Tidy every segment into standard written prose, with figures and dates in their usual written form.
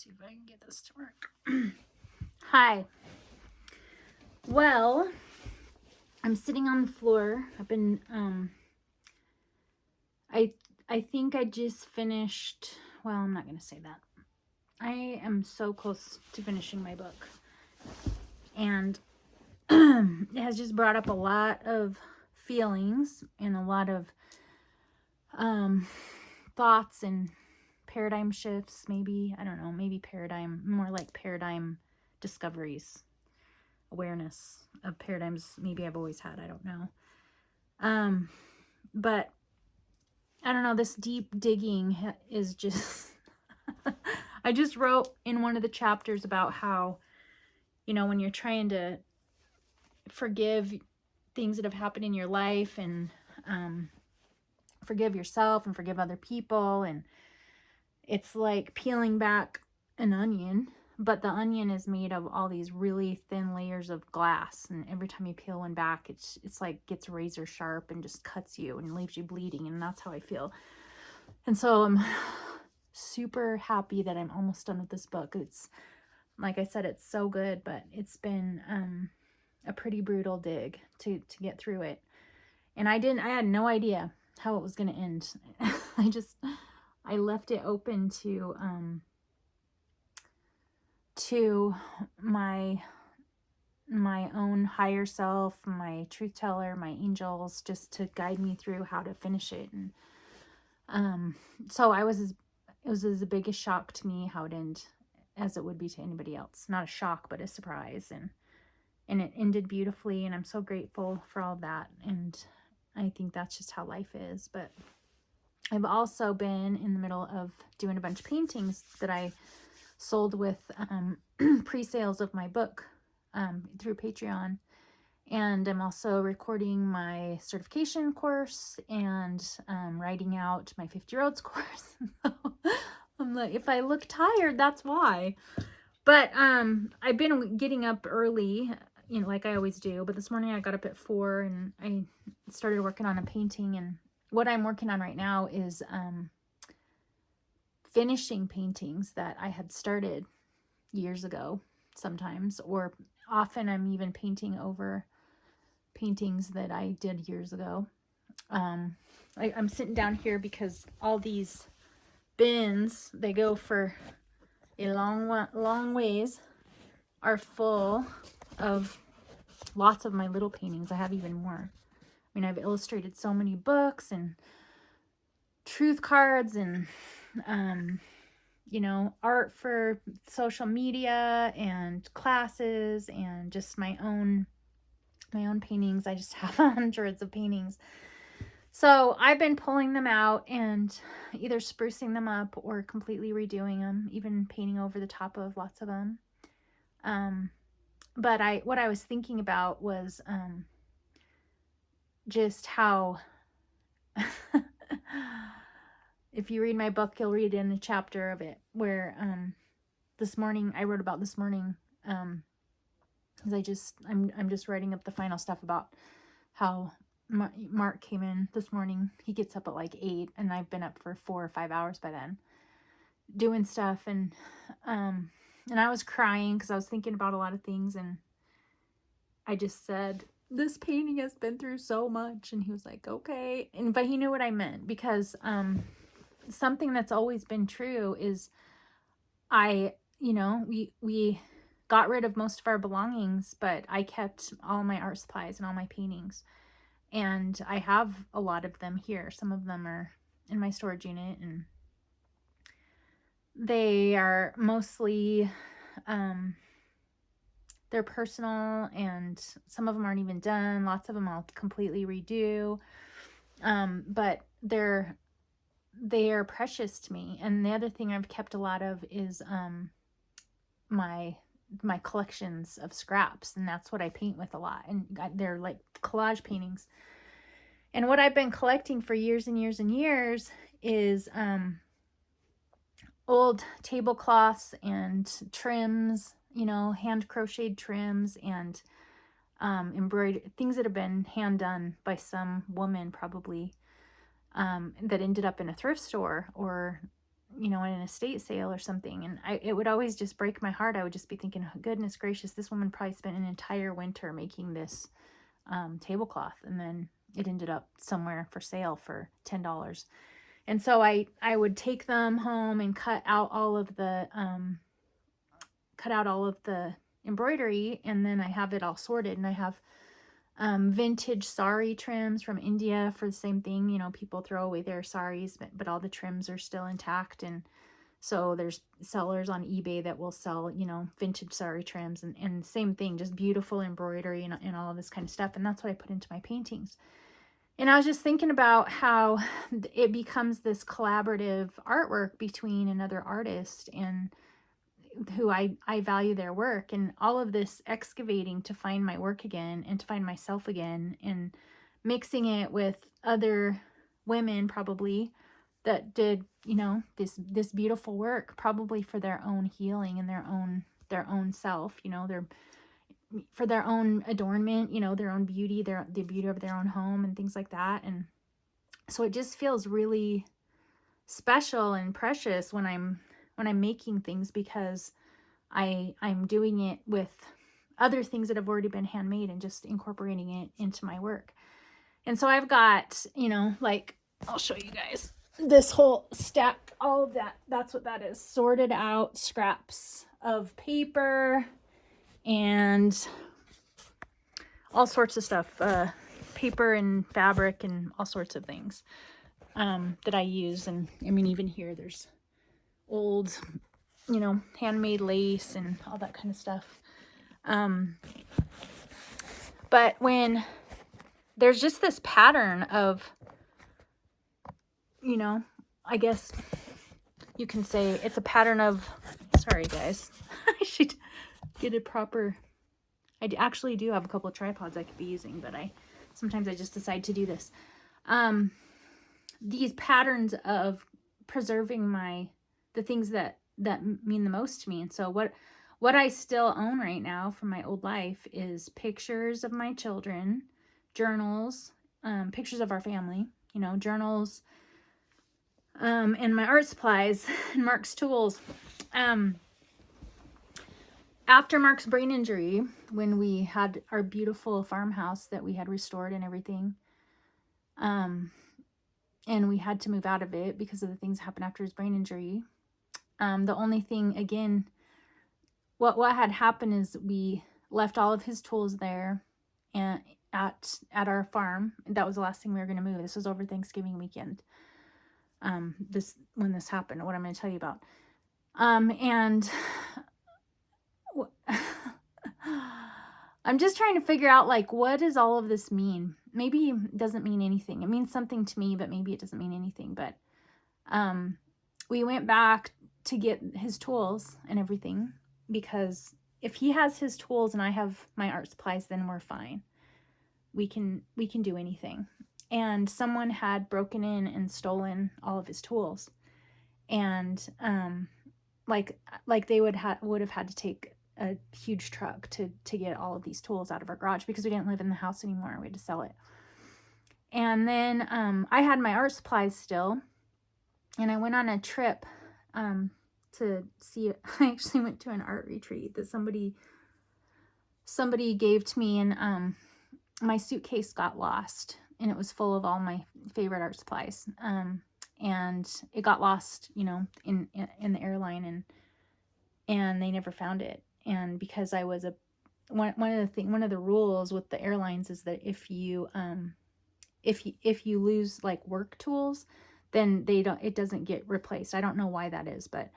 see if I can get this to work. Hi. Well, I'm sitting on the floor. I've been I think I just finished, well, I'm not going to say that. I am so close to finishing my book. And it has just brought up a lot of feelings and a lot of thoughts and paradigm shifts, maybe. I don't know, maybe more like paradigm discoveries, awareness of paradigms maybe I've always had. I don't know. But I don't know, this deep digging is just I just wrote in one of the chapters about how, you know, when you're trying to forgive things that have happened in your life and forgive yourself and forgive other people, and it's like peeling back an onion, but the onion is made of all these really thin layers of glass, and every time you peel one back, it's like gets razor sharp and just cuts you and leaves you bleeding, and that's how I feel. And so I'm super happy that I'm almost done with this book. It's, like I said, it's so good, but it's been a pretty brutal dig to get through it. And I had no idea how it was going to end. I left it open to my own higher self, my truth teller, my angels, just to guide me through how to finish it. And so it was as big a shock to me how it ended as it would be to anybody else. Not a shock, but a surprise. And it ended beautifully, and I'm so grateful for all of that. And I think that's just how life is. But I've also been in the middle of doing a bunch of paintings that I sold with pre-sales of my book through Patreon. And I'm also recording my certification course and writing out my 50-year-olds course. I'm like, if I look tired, that's why. But I've been getting up early, you know, like I always do. But this morning I got up at 4 and I started working on a painting. And what I'm working on right now is finishing paintings that I had started years ago sometimes, or often I'm even painting over paintings that I did years ago. I'm sitting down here because all these bins, they go for a long ways, are full of lots of my little paintings. I have even more. I mean, I've illustrated so many books and truth cards and you know, art for social media and classes and just my own paintings. I just have hundreds of paintings. So I've been pulling them out and either sprucing them up or completely redoing them, even painting over the top of lots of them. But what I was thinking about was just how if you read my book, you'll read in a chapter of it where I wrote about this morning, because I'm just writing up the final stuff about how Mark came in this morning. He gets up at like 8, and I've been up for 4 or 5 hours by then doing stuff. And I was crying because I was thinking about a lot of things, and I just said, this painting has been through so much. And he was like, okay. But he knew what I meant, because something that's always been true is we got rid of most of our belongings, but I kept all my art supplies and all my paintings. And I have a lot of them here. Some of them are in my storage unit, and they are mostly, they're personal, and some of them aren't even done. Lots of them I'll completely redo. But they are precious to me. And the other thing I've kept a lot of is my collections of scraps, and that's what I paint with a lot. And they're like collage paintings. And what I've been collecting for years and years and years is old tablecloths and trims, you know, hand crocheted trims and embroidered things that have been hand done by some woman, probably, that ended up in a thrift store or you know, in an estate sale or something. And it would always just break my heart. I would just be thinking, oh, goodness gracious, this woman probably spent an entire winter making this tablecloth, and then it ended up somewhere for sale for $10. And so I would take them home and cut out all of the embroidery, and then I have it all sorted, and I have vintage sari trims from India for the same thing. You know, people throw away their saris, but all the trims are still intact. And so there's sellers on eBay that will sell, you know, vintage sari trims, and same thing, just beautiful embroidery and all of this kind of stuff. And that's what I put into my paintings. And I was just thinking about how it becomes this collaborative artwork between another artist and who I value their work, and all of this excavating to find my work again and to find myself again, and mixing it with other women probably that did, you know, this beautiful work, probably for their own healing and their own self, you know, for their own adornment, you know, their own beauty, the beauty of their own home and things like that. And so it just feels really special and precious when I'm making things, because I'm doing it with other things that have already been handmade and just incorporating it into my work. And so I've got, you know, like, I'll show you guys this whole stack, all of that. That's what that is. Sorted out scraps of paper and all sorts of stuff, paper and fabric and all sorts of things that I use. And I mean, even here, there's old, you know, handmade lace and all that kind of stuff. But when there's just this pattern of, you know, I guess you can say it's a pattern of, sorry guys, I should get a proper, I actually do have a couple of tripods I could be using, but sometimes I just decide to do this. These patterns of preserving the things that mean the most to me. And so what I still own right now from my old life is pictures of my children, journals, pictures of our family, you know, journals, and my art supplies and Mark's tools. After Mark's brain injury, when we had our beautiful farmhouse that we had restored and everything, and we had to move out of it because of the things that happened after his brain injury. The only thing, again, what had happened is we left all of his tools there and at our farm. That was the last thing we were going to move. This was over Thanksgiving weekend. When this happened, what I'm going to tell you about. And I'm just trying to figure out, like, what does all of this mean? Maybe it doesn't mean anything. It means something to me, but maybe it doesn't mean anything. But we went back to get his tools and everything, because if he has his tools and I have my art supplies, then we're fine. We can do anything. And someone had broken in and stolen all of his tools, and like they would have had to take a huge truck to get all of these tools out of our garage, because we didn't live in the house anymore. We had to sell it. And then I had my art supplies still, and I went on a trip to see it. I actually went to an art retreat that somebody gave to me, and my suitcase got lost, and it was full of all my favorite art supplies. And it got lost, you know, in the airline, and they never found it. And because I was one of the rules with the airlines is that if you lose like work tools, then it doesn't get replaced. I don't know why that is, but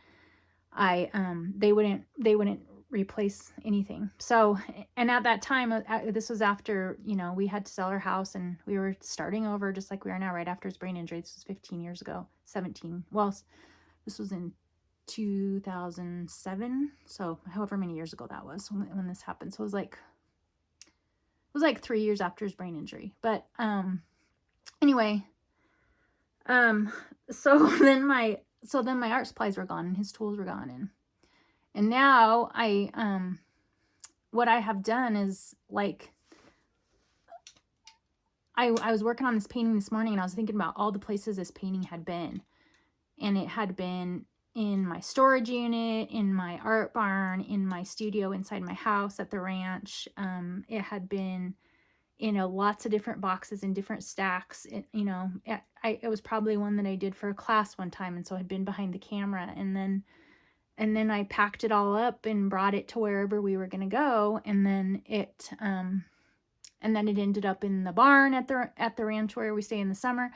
they wouldn't replace anything. So, and at that time, this was after, you know, we had to sell our house and we were starting over just like we are now, right after his brain injury. This was 15 years ago, 17. Well, this was in 2007. So however many years ago that was when this happened. So it was like 3 years after his brain injury. But, anyway, so then my art supplies were gone and his tools were gone. And now what I have done is, like, I was working on this painting this morning, and I was thinking about all the places this painting had been. And it had been in my storage unit, in my art barn, in my studio inside my house at the ranch. It had been lots of different boxes in different stacks. It was probably one that I did for a class one time, and so I'd been behind the camera, and then I packed it all up and brought it to wherever we were going to go, and then it ended up in the barn at the ranch where we stay in the summer,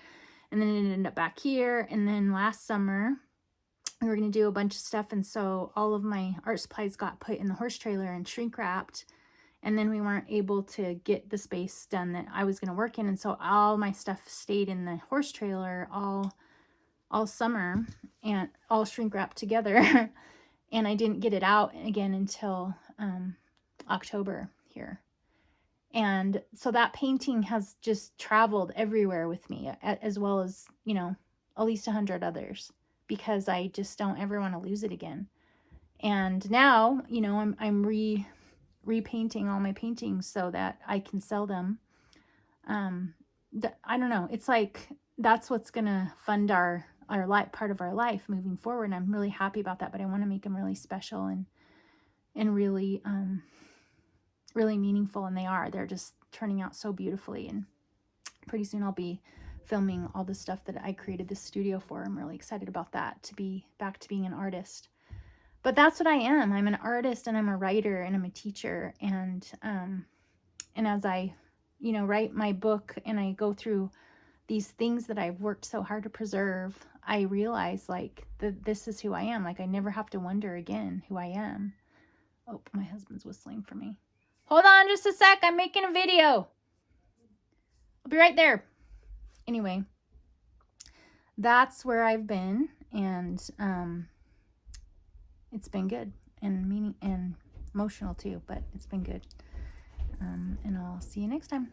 and then it ended up back here. And then last summer we were going to do a bunch of stuff, and so all of my art supplies got put in the horse trailer and shrink wrapped. And then we weren't able to get the space done that I was going to work in. And so all my stuff stayed in the horse trailer all summer, and all shrink wrapped together. And I didn't get it out again until October here. And so that painting has just traveled everywhere with me, as well as, at least 100 others, because I just don't ever want to lose it again. And now, I'm repainting all my paintings so that I can sell them. I don't know. It's like that's what's gonna fund our part of our life moving forward. And I'm really happy about that. But I want to make them really special and really really meaningful. And they are. They're just turning out so beautifully. And pretty soon I'll be filming all the stuff that I created this studio for. I'm really excited about that, to be back to being an artist. But that's what I am. I'm an artist, and I'm a writer, and I'm a teacher. And as I, write my book and I go through these things that I've worked so hard to preserve, I realize like that this is who I am. Like I never have to wonder again who I am. Oh, my husband's whistling for me. Hold on just a sec. I'm making a video. I'll be right there. Anyway, that's where I've been, and it's been good and emotional too, but it's been good. And I'll see you next time.